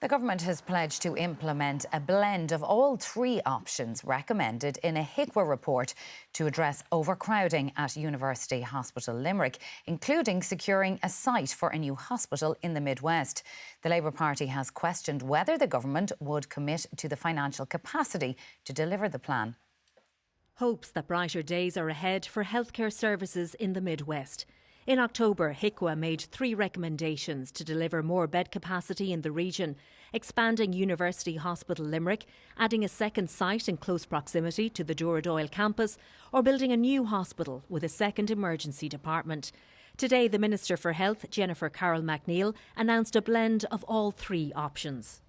The government has pledged to implement a blend of all three options recommended in a HIQA report to address overcrowding at University Hospital Limerick, including securing a site for a new hospital in the Midwest. The Labour Party has questioned whether the government would commit to the financial capacity to deliver the plan. Hopes that brighter days are ahead for healthcare services in the Midwest. In October, HIQA made three recommendations to deliver more bed capacity in the region: expanding University Hospital Limerick, adding a second site in close proximity to the Dooradoyle campus, or building a new hospital with a second emergency department. Today, the Minister for Health, Jennifer Carroll MacNeill, announced a blend of all three options.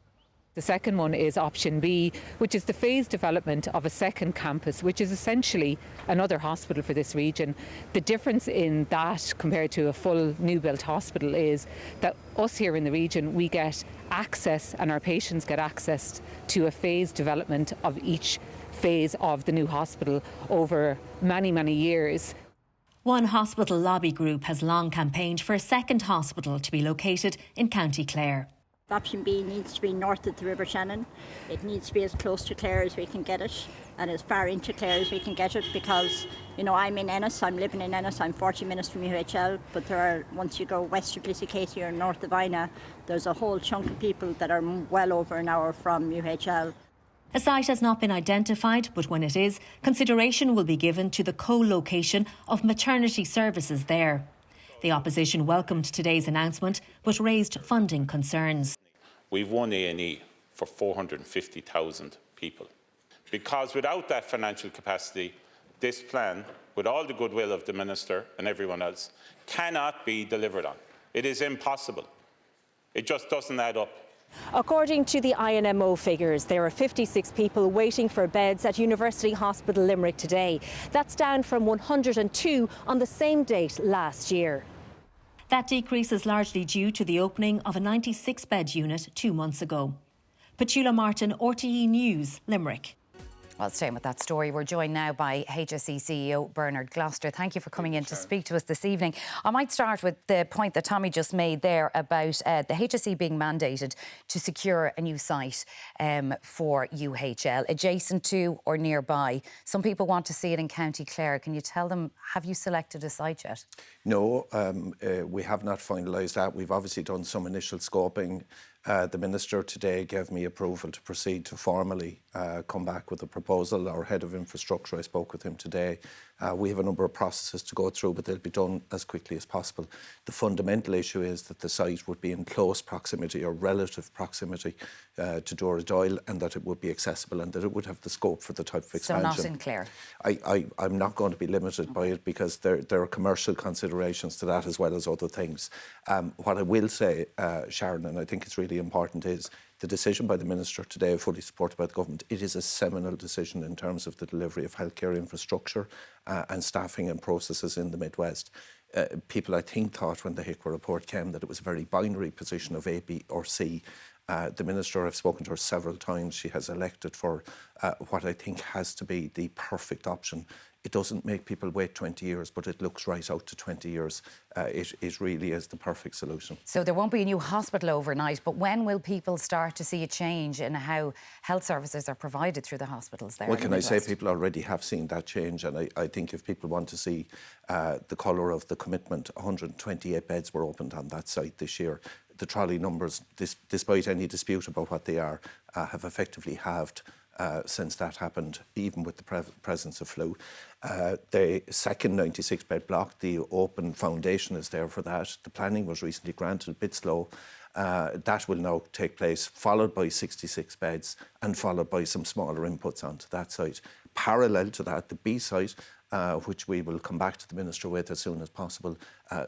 The second one is option B, which is the phased development of a second campus, which is essentially another hospital for this region. The difference in that compared to a full new built hospital is that us here in the region, we get access and our patients get access to a phased development of each phase of the new hospital over many, many years. One hospital lobby group has long campaigned for a second hospital to be located in County Clare. Option B needs to be north of the River Shannon. It needs to be as close to Clare as we can get it, and as far into Clare as we can get it, because, you know, I'm in Ennis, I'm living in Ennis, I'm 40 minutes from UHL, but there are, once you go west of Lissycasey or north of Ina, there's a whole chunk of people that are well over an hour from UHL. A site has not been identified, but when it is, consideration will be given to the co-location of maternity services there. The opposition welcomed today's announcement, but raised funding concerns. We've won A&E for 450,000 people. Because without that financial capacity, this plan, with all the goodwill of the Minister and everyone else, cannot be delivered on. It is impossible. It just doesn't add up. According to the INMO figures, there are 56 people waiting for beds at University Hospital Limerick today. That's down from 102 on the same date last year. That decrease is largely due to the opening of a 96-bed unit 2 months ago. Petula Martin, RTE News, Limerick. Well, staying with that story, we're joined now by HSE CEO Bernard Gloucester. Thank you for coming in to speak to us this evening. I might start with the point that Tommy just made there about the HSE being mandated to secure a new site for UHL, adjacent to or nearby. Some people want to see it in County Clare. Can you tell them, have you selected a site yet? No, we have not finalised that. We've obviously done some initial scoping. The Minister today gave me approval to proceed to formally come back with a proposal. Our Head of Infrastructure, I spoke with him today. We have a number of processes to go through, but they'll be done as quickly as possible. The fundamental issue is that the site would be in close proximity or relative proximity to Dooradoyle, and that it would be accessible and that it would have the scope for the type of expansion. So not in Clare? I'm not going to be limited by it, because there are commercial considerations to that as well as other things. What I will say, Sharon, and I think it's really important, is the decision by the Minister today, fully supported by the government. It is a seminal decision in terms of the delivery of healthcare infrastructure and staffing and processes in the Midwest. People, I think, thought when the HIQA report came that it was a very binary position of A, B or C. The Minister, I've spoken to her several times, she has elected for what I think has to be the perfect option. It doesn't make people wait 20 years, but it looks right out to 20 years. It really is the perfect solution. So there won't be a new hospital overnight, but when will people start to see a change in how health services are provided through the hospitals there? Well, can I say people already have seen that change, and I think if people want to see the colour of the commitment, 128 beds were opened on that site this year. The trolley numbers, despite any dispute about what they are, have effectively halved since that happened, even with the presence of flu. The second 96-bed block, the open foundation is there for that. The planning was recently granted, a bit slow. That will now take place, followed by 66 beds and followed by some smaller inputs onto that site. Parallel to that, the B site, which we will come back to the Minister with as soon as possible,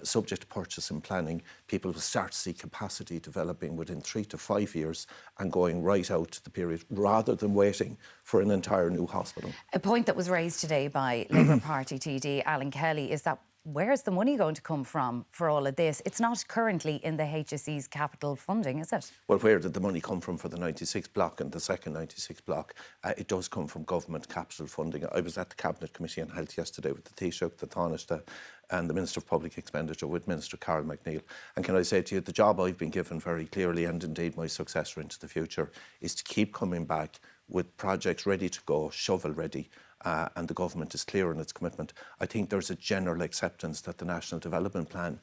subject to purchase and planning, people will start to see capacity developing within 3 to 5 years and going right out to the period, rather than waiting for an entire new hospital. A point that was raised today by Labour Party TD Alan Kelly is that where's the money going to come from for all of this? It's not currently in the HSE's capital funding, is it? Well, where did the money come from for the 96 block and the second 96 block? It does come from government capital funding. I was at the Cabinet Committee on Health yesterday with the Taoiseach, the Taoiseach and the Minister of Public Expenditure with Minister Carroll MacNeill. And can I say to you, the job I've been given very clearly, and indeed my successor into the future, is to keep coming back with projects ready to go, shovel ready, and the government is clear in its commitment. I think there's a general acceptance that the National Development Plan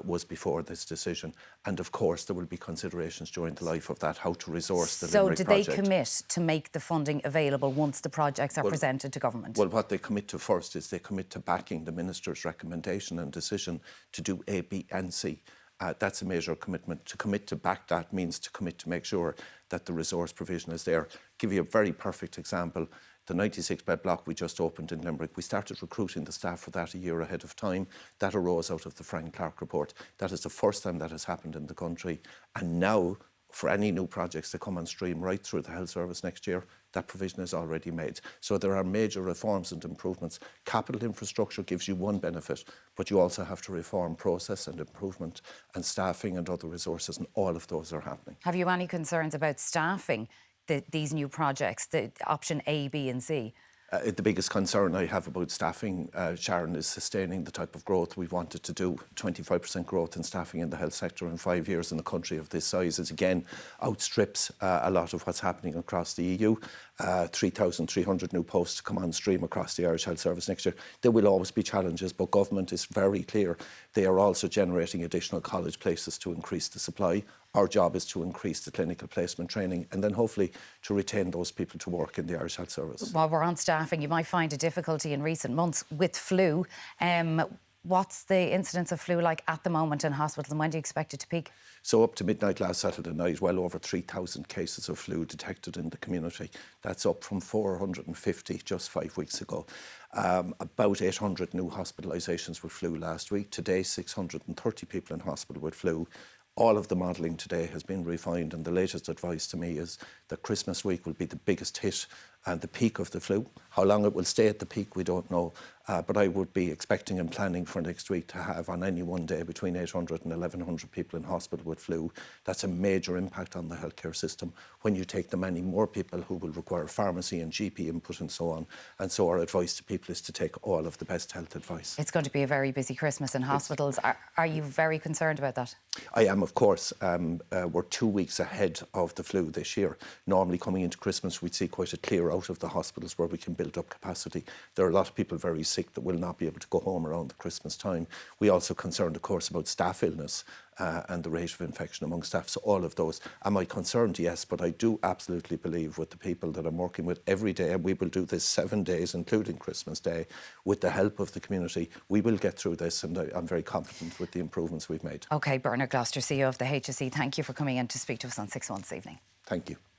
was before this decision, and of course there will be considerations during the life of that, how to resource the Limerick project. So do they commit to make the funding available once the projects are presented to government? Well, what they commit to first is they commit to backing the Minister's recommendation and decision to do A, B and C. That's a major commitment. To commit to back that means to commit to make sure that the resource provision is there. Give you a very perfect example. The 96-bed block we just opened in Limerick, we started recruiting the staff for that a year ahead of time. That arose out of the Frank Clark report. That is the first time that has happened in the country. And now, for any new projects that come on stream right through the health service next year, that provision is already made. So there are major reforms and improvements. Capital infrastructure gives you one benefit, but you also have to reform process and improvement and staffing and other resources, and all of those are happening. Have you any concerns about staffing these new projects, the option A, B and C? The biggest concern I have about staffing, Sharon, is sustaining the type of growth we've wanted to do. 25% growth in staffing in the health sector in 5 years in a country of this size is, again, outstrips a lot of what's happening across the EU. 3,300 new posts to come on stream across the Irish Health Service next year. There will always be challenges, but government is very clear. They are also generating additional college places to increase the supply. Our job is to increase the clinical placement training and then hopefully to retain those people to work in the Irish Health Service. While we're on staffing, you might find a difficulty in recent months with flu. What's the incidence of flu like at the moment in hospitals, and when do you expect it to peak? So up to midnight last Saturday night, well over 3,000 cases of flu detected in the community. That's up from 450 just 5 weeks ago. About 800 new hospitalisations with flu last week. Today, 630 people in hospital with flu. All of the modelling today has been refined, and the latest advice to me is that Christmas week will be the biggest hit and the peak of the flu. How long it will stay at the peak, we don't know. But I would be expecting and planning for next week to have on any one day between 800 and 1,100 people in hospital with flu. That's a major impact on the healthcare system. When you take the many more people who will require pharmacy and GP input and so on. And so our advice to people is to take all of the best health advice. It's going to be a very busy Christmas in hospitals. Are you very concerned about that? I am, of course. We're 2 weeks ahead of the flu this year. Normally coming into Christmas, we'd see quite a clear out of the hospitals where we can build up capacity. There are a lot of people very sick that will not be able to go home around the Christmas time. We also concerned, of course, about staff illness and the rate of infection among staff. So all of those. Am I concerned? Yes, but I do absolutely believe with the people that I'm working with every day, and we will do this 7 days, including Christmas Day, with the help of the community, we will get through this, and I'm very confident with the improvements we've made. OK, Bernard Gloucester, CEO of the HSE, thank you for coming in to speak to us on 6 1 this evening. Thank you.